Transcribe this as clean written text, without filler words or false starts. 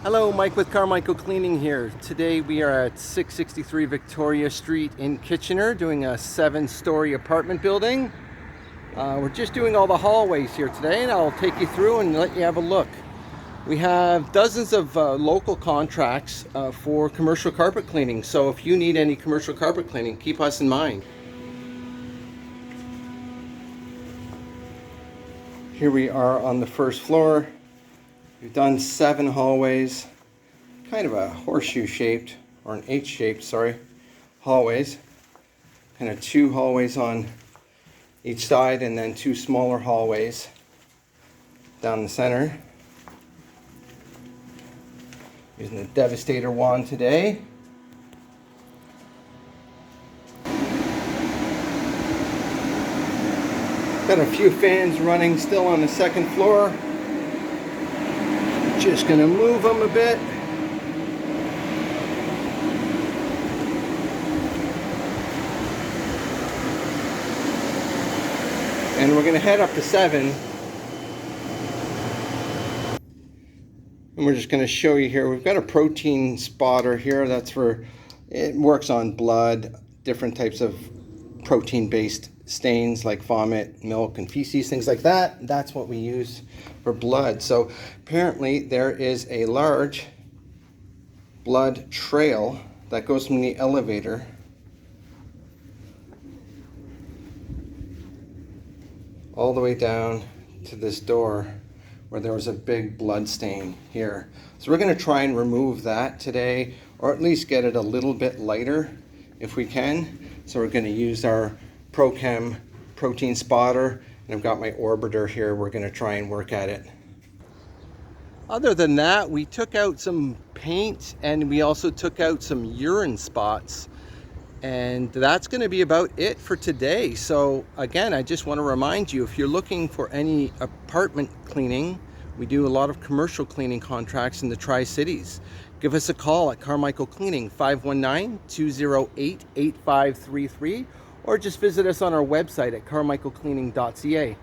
Hello, Mike with Carmichael Cleaning here. Today we are at 663 Victoria Street in Kitchener doing a 7-story apartment building. We're just doing all the hallways here today, and I'll take you through and let you have a look. We have dozens of local contracts for commercial carpet cleaning, so if you need any commercial carpet cleaning, keep us in mind. Here we are on the first floor. We've done 7 hallways, kind of a horseshoe shaped, or an H shaped, sorry, hallways. Kind of 2 hallways on each side and then 2 smaller hallways down the center. Using the Devastator wand today. Got a few fans running still on the second floor. Just going to move them a bit. And we're going to head up to 7. And we're just going to show you here. We've got a protein spotter here. That's for, it works on blood, different types of protein-based stains like vomit, milk, and feces, things like that. That's what we use for blood. So apparently there is a large blood trail that goes from the elevator all the way down to this door where there was a big blood stain here. So we're going to try and remove that today, or at least get it a little bit lighter if we can. So we're going to use our ProChem protein spotter, and I've got my orbiter here. We're going to try and work at it. Other than that, we took out some paint and we also took out some urine spots, and that's going to be about it for today. So again, I just want to remind you, if you're looking for any apartment cleaning, we do a lot of commercial cleaning contracts in the Tri-Cities. Give us a call at Carmichael Cleaning, 519-208-8533, or just visit us on our website at carmichaelcleaning.ca.